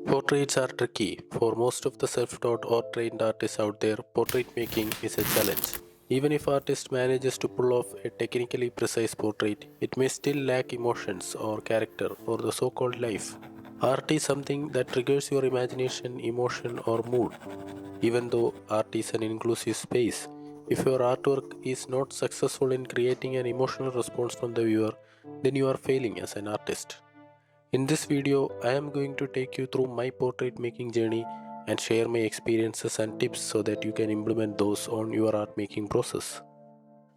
Portraits are tricky. For most of the self-taught or trained artists out there, portrait making is a challenge. Even if artist manages to pull off a technically precise portrait, it may still lack emotions or character or the so-called life. Art is something that triggers your imagination, emotion or mood. Even though art is an inclusive space, if your artwork is not successful in creating an emotional response from the viewer, then you are failing as an artist. In this video, I am going to take you through my portrait making journey and share my experiences and tips so that you can implement those on your art making process.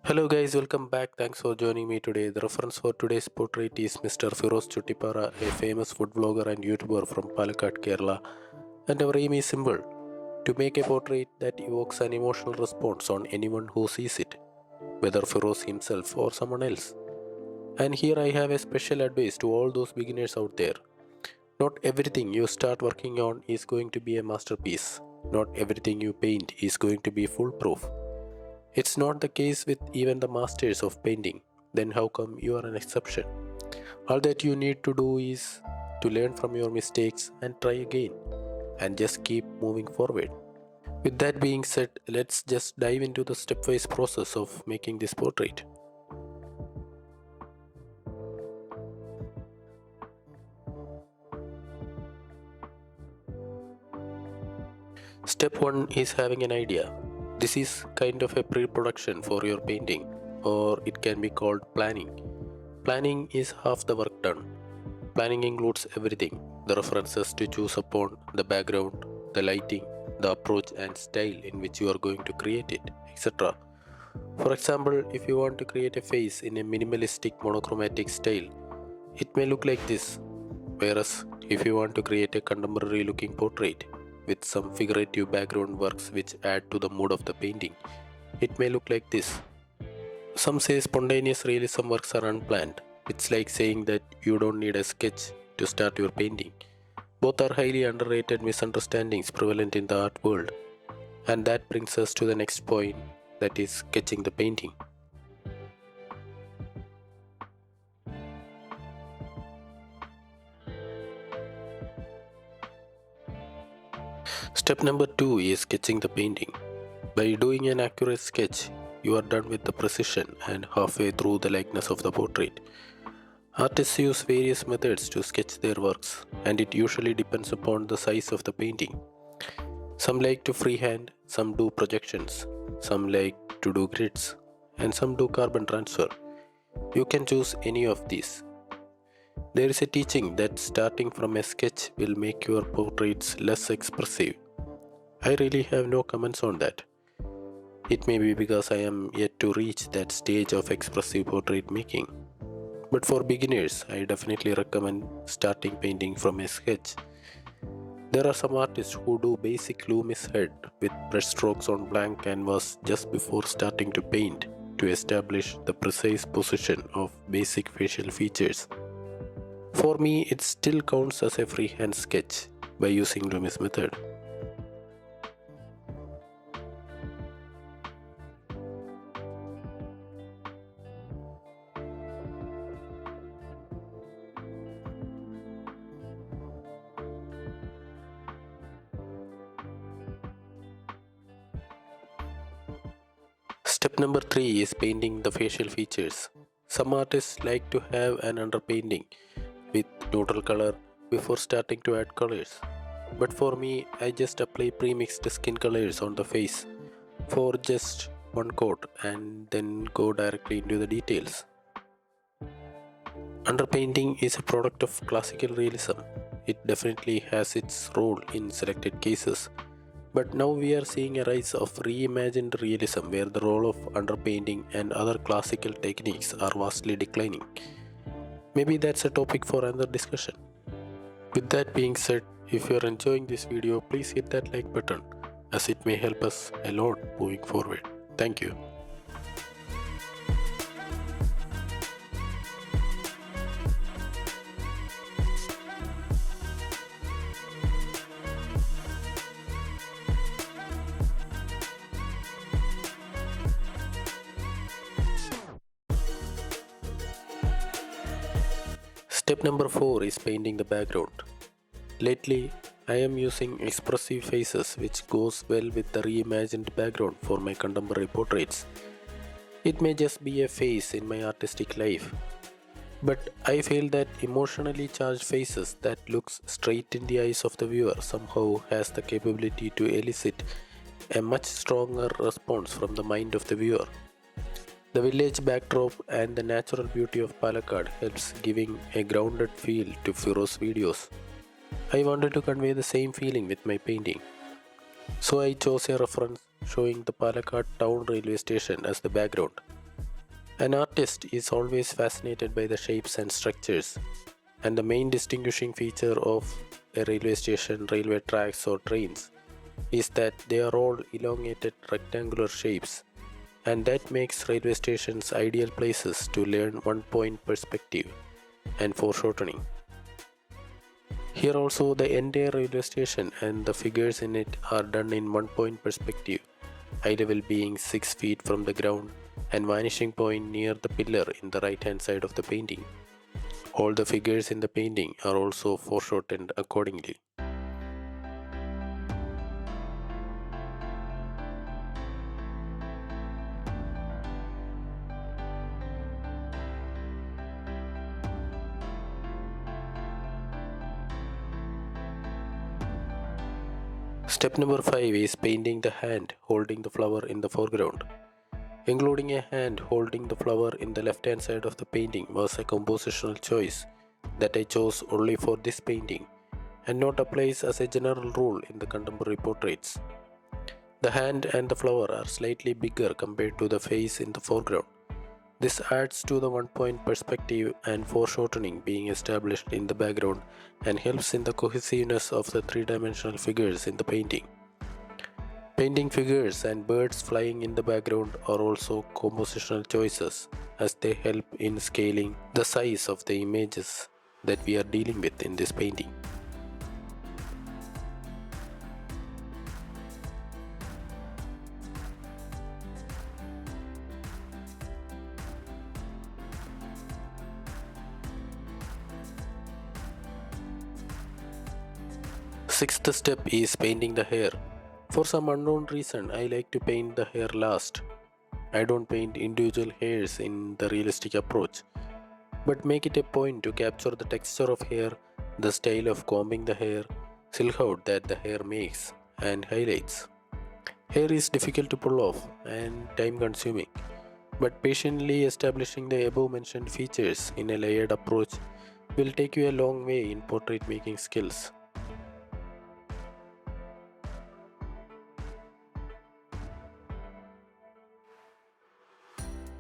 Hello guys, welcome back. Thanks for joining me today. The reference for today's portrait is Mr. Firoz Chuttipara, a famous food vlogger and YouTuber from Palakkad, Kerala. And our aim is simple: to make a portrait that evokes an emotional response on anyone who sees it, whether Firoz himself or someone else. And here I have a special advice to all those beginners out there. Not everything you start working on is going to be a masterpiece. Not everything you paint is going to be foolproof. It's not the case with even the masters of painting. Then how come you are an exception? All that you need to do is to learn from your mistakes and try again and just keep moving forward. With that being said, let's just dive into the stepwise process of making this portrait. Step 1 is having an idea. This is kind of a pre-production for your painting, or it can be called planning. Planning is half the work done. Planning includes everything: the references to choose upon, the background, the lighting, the approach and style in which you are going to create it, etc. For example, if you want to create a face in a minimalistic monochromatic style, it may look like this. Whereas, if you want to create a contemporary looking portrait with some figurative background works which add to the mood of the painting, it may look like this. Some say spontaneous realism works are unplanned. It's like saying that you don't need a sketch to start your painting. Both are highly underrated misunderstandings prevalent in the art world. And that brings us to the next point, that is sketching the painting. Step number 2 is sketching the painting. By doing an accurate sketch, you are done with the precision and halfway through the likeness of the portrait. Artists use various methods to sketch their works, and it usually depends upon the size of the painting. Some like to freehand, some do projections, some like to do grids, and some do carbon transfer. You can choose any of these. There is a teaching that starting from a sketch will make your portraits less expressive. I really have no comments on that. It may be because I am yet to reach that stage of expressive portrait making. But for beginners, I definitely recommend starting painting from a sketch. There are some artists who do basic Loomis head with brushstrokes on blank canvas just before starting to paint to establish the precise position of basic facial features. For me, it still counts as a freehand sketch by using Loomis method. Step number 3 is painting the facial features. Some artists like to have an underpainting with neutral color before starting to add colors. But for me, I just apply pre-mixed skin colors on the face for just one coat and then go directly into the details. Underpainting is a product of classical realism. It definitely has its role in selected cases. But now we are seeing a rise of reimagined realism where the role of underpainting and other classical techniques are vastly declining. Maybe that's a topic for another discussion. With that being said, if you are enjoying this video, please hit that like button as it may help us a lot moving forward. Thank you. Step number 4 is painting the background. Lately, I am using expressive faces, which goes well with the reimagined background for my contemporary portraits. It may just be a phase in my artistic life, but I feel that emotionally charged faces that looks straight in the eyes of the viewer somehow has the capability to elicit a much stronger response from the mind of the viewer. The village backdrop and the natural beauty of Palakkad helps giving a grounded feel to Firoz videos. I wanted to convey the same feeling with my painting, so I chose a reference showing the Palakkad town railway station as the background. An artist is always fascinated by the shapes and structures, and the main distinguishing feature of a railway station, railway tracks, or trains is that they are all elongated rectangular shapes, and that makes railway stations ideal places to learn one point perspective and foreshortening. Here also the entire railway station and the figures in it are done in one point perspective, eye level being 6 feet from the ground and vanishing point near the pillar in the right hand side of the painting. All the figures in the painting are also foreshortened accordingly. Step number 5 is painting the hand holding the flower in the foreground. Including a hand holding the flower in the left hand side of the painting was a compositional choice that I chose only for this painting and not applies as a general rule in the contemporary portraits. The hand and the flower are slightly bigger compared to the face in the foreground. This adds to the one point perspective and foreshortening being established in the background and helps in the cohesiveness of the three-dimensional figures in the painting. Painting figures and birds flying in the background are also compositional choices as they help in scaling the size of the images that we are dealing with in this painting. Sixth step is painting the hair. For some unknown reason, I like to paint the hair last. I don't paint individual hairs in the realistic approach, but make it a point to capture the texture of hair, the style of combing the hair, silhouette that the hair makes, and highlights. Hair is difficult to pull off and time consuming, but patiently establishing the above mentioned features in a layered approach will take you a long way in portrait making skills.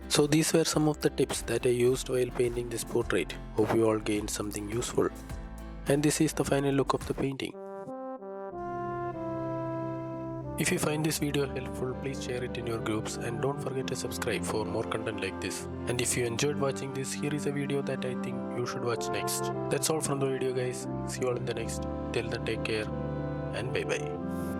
So these were some of the tips that I used while painting this portrait. Hope you all gained something useful. And this is the final look of the painting. If you find this video helpful, please share it in your groups and don't forget to subscribe for more content like this. And if you enjoyed watching this, here is a video that I think you should watch next. That's all from the video guys. See you all in the next. Till then, take care and bye bye.